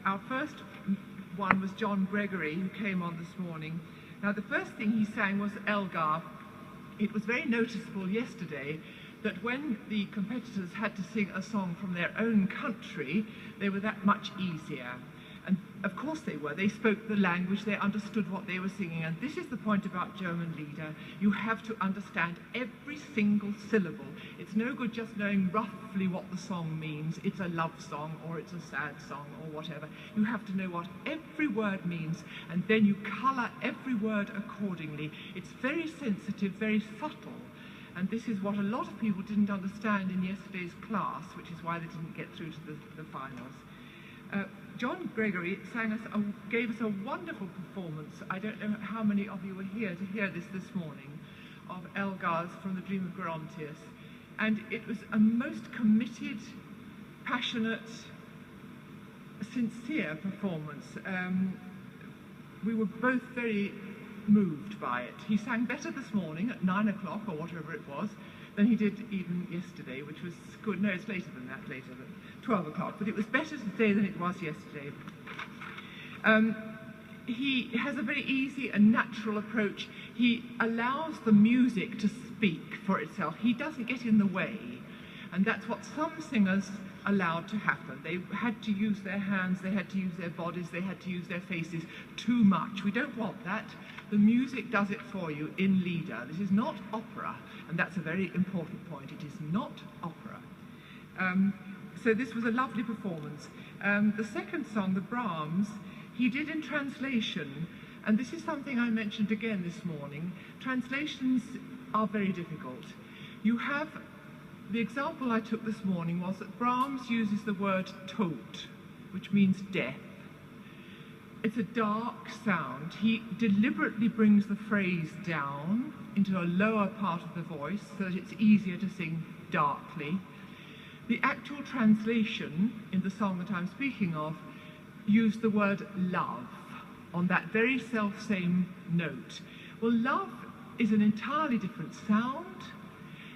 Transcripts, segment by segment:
Our first one was John Gregory, who came on this morning. Now, the first thing he sang was Elgar. It was very noticeable yesterday that when the competitors had to sing a song from their own country, they were that much easier. And of course they were. They spoke the language, they understood what they were singing. And this is the point about German Lieder. You have to understand every single syllable. It's no good just knowing roughly what the song means. It's a love song or it's a sad song or whatever. You have to know what every word means, and then you colour every word accordingly. It's very sensitive, very subtle. And this is what a lot of people didn't understand in yesterday's class, which is why they didn't get through to the finals. John Gregory gave us a wonderful performance. I don't know how many of you were here to hear this morning, of Elgar's From the Dream of Gerontius. And it was a most committed, passionate, sincere performance. We were both very moved by it. He sang better this morning at 9 o'clock or whatever it was than he did even yesterday, which was good. No, it's later than that, later than 12 o'clock, but it was better today than it was yesterday. He has a very easy and natural approach. He allows the music to speak for itself. He doesn't get in the way, and that's what some singers allowed to happen. They had to use their hands, they had to use their bodies, they had to use their faces too much. We don't want that. The music does it for you in Lieder. This is not opera, and that's a very important point. It is not opera. So this was a lovely performance. The second song, the Brahms, he did in translation, and this is something I mentioned again this morning. Translations are very difficult. You have, the example I took this morning was that Brahms uses the word tot, which means death. It's a dark sound. He deliberately brings the phrase down into a lower part of the voice so that it's easier to sing darkly. The actual translation in the song that I'm speaking of used the word love on that very self-same note. Well, love is an entirely different sound,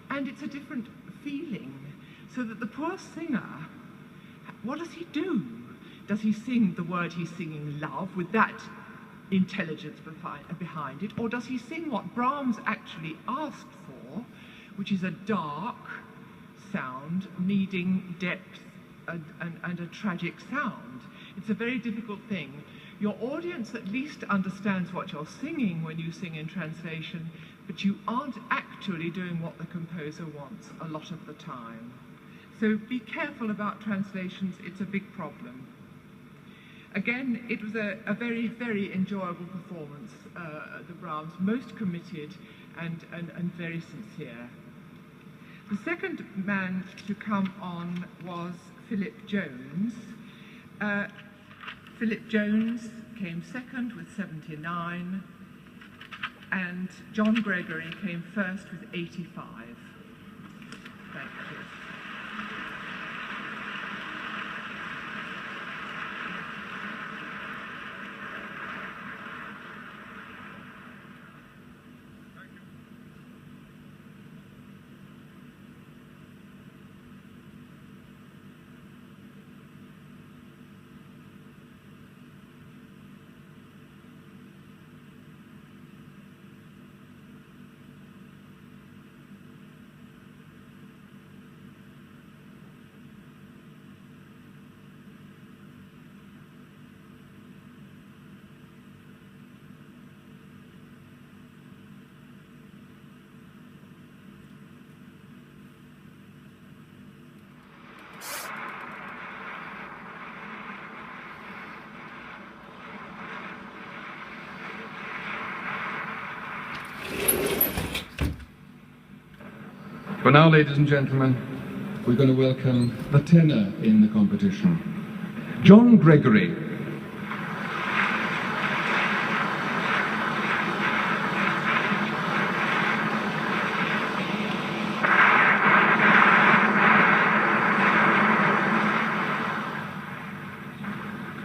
and it's a different feeling, so that the poor singer, what does he do? Does he sing the word he's singing, love, with that intelligence behind it, or does he sing what Brahms actually asked for, which is a dark sound needing depth and a tragic sound? It's a very difficult thing. Your audience at least understands what you're singing when you sing in translation, but you aren't actually doing what the composer wants a lot of the time. So be careful about translations, it's a big problem. Again, it was a very, very enjoyable performance, the Brahms, most committed and very sincere. The second man to come on was Philip Jones. Philip Jones came second with 79, and John Gregory came first with 85. Thank you. For now, ladies and gentlemen, we're going to welcome the tenor in the competition, John Gregory.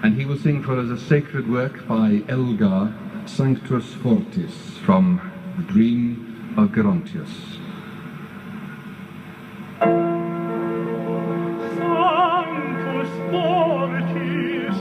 And he will sing for us a sacred work by Elgar, Sanctus Fortis, from The Dream of Gerontius. Sanctus Fortis,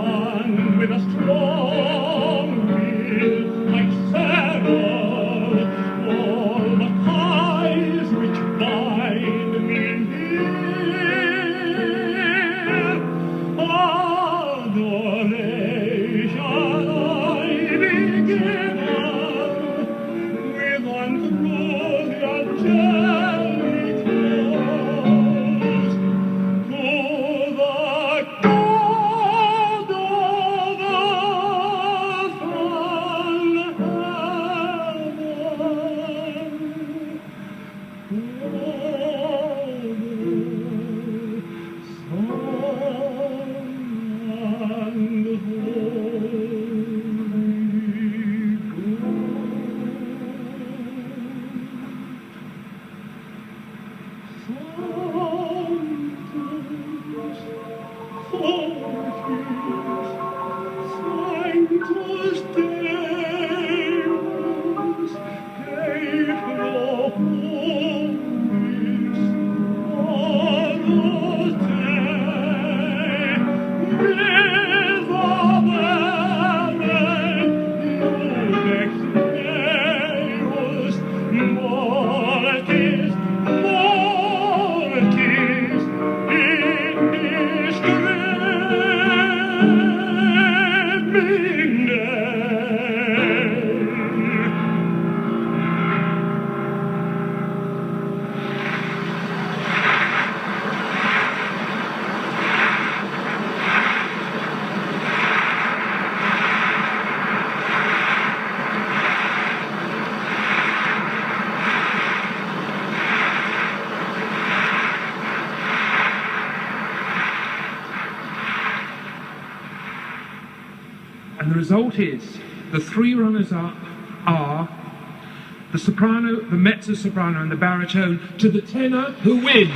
and with a strong will, like sever all the ties which bind me here. Adoration I be given with unthrown your jelly clothes to the God of earth and Sanctus Deus, et profundis honor Dei, with Nudex Deus, mortis, mortis, in And the result is the three runners-up are the soprano, the mezzo-soprano and the baritone, to the tenor, who wins.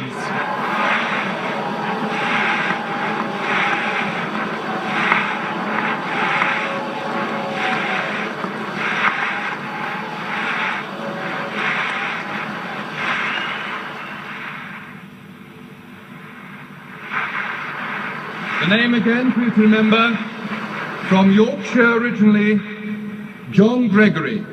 The name again for you to remember, from Yorkshire originally, John Gregory.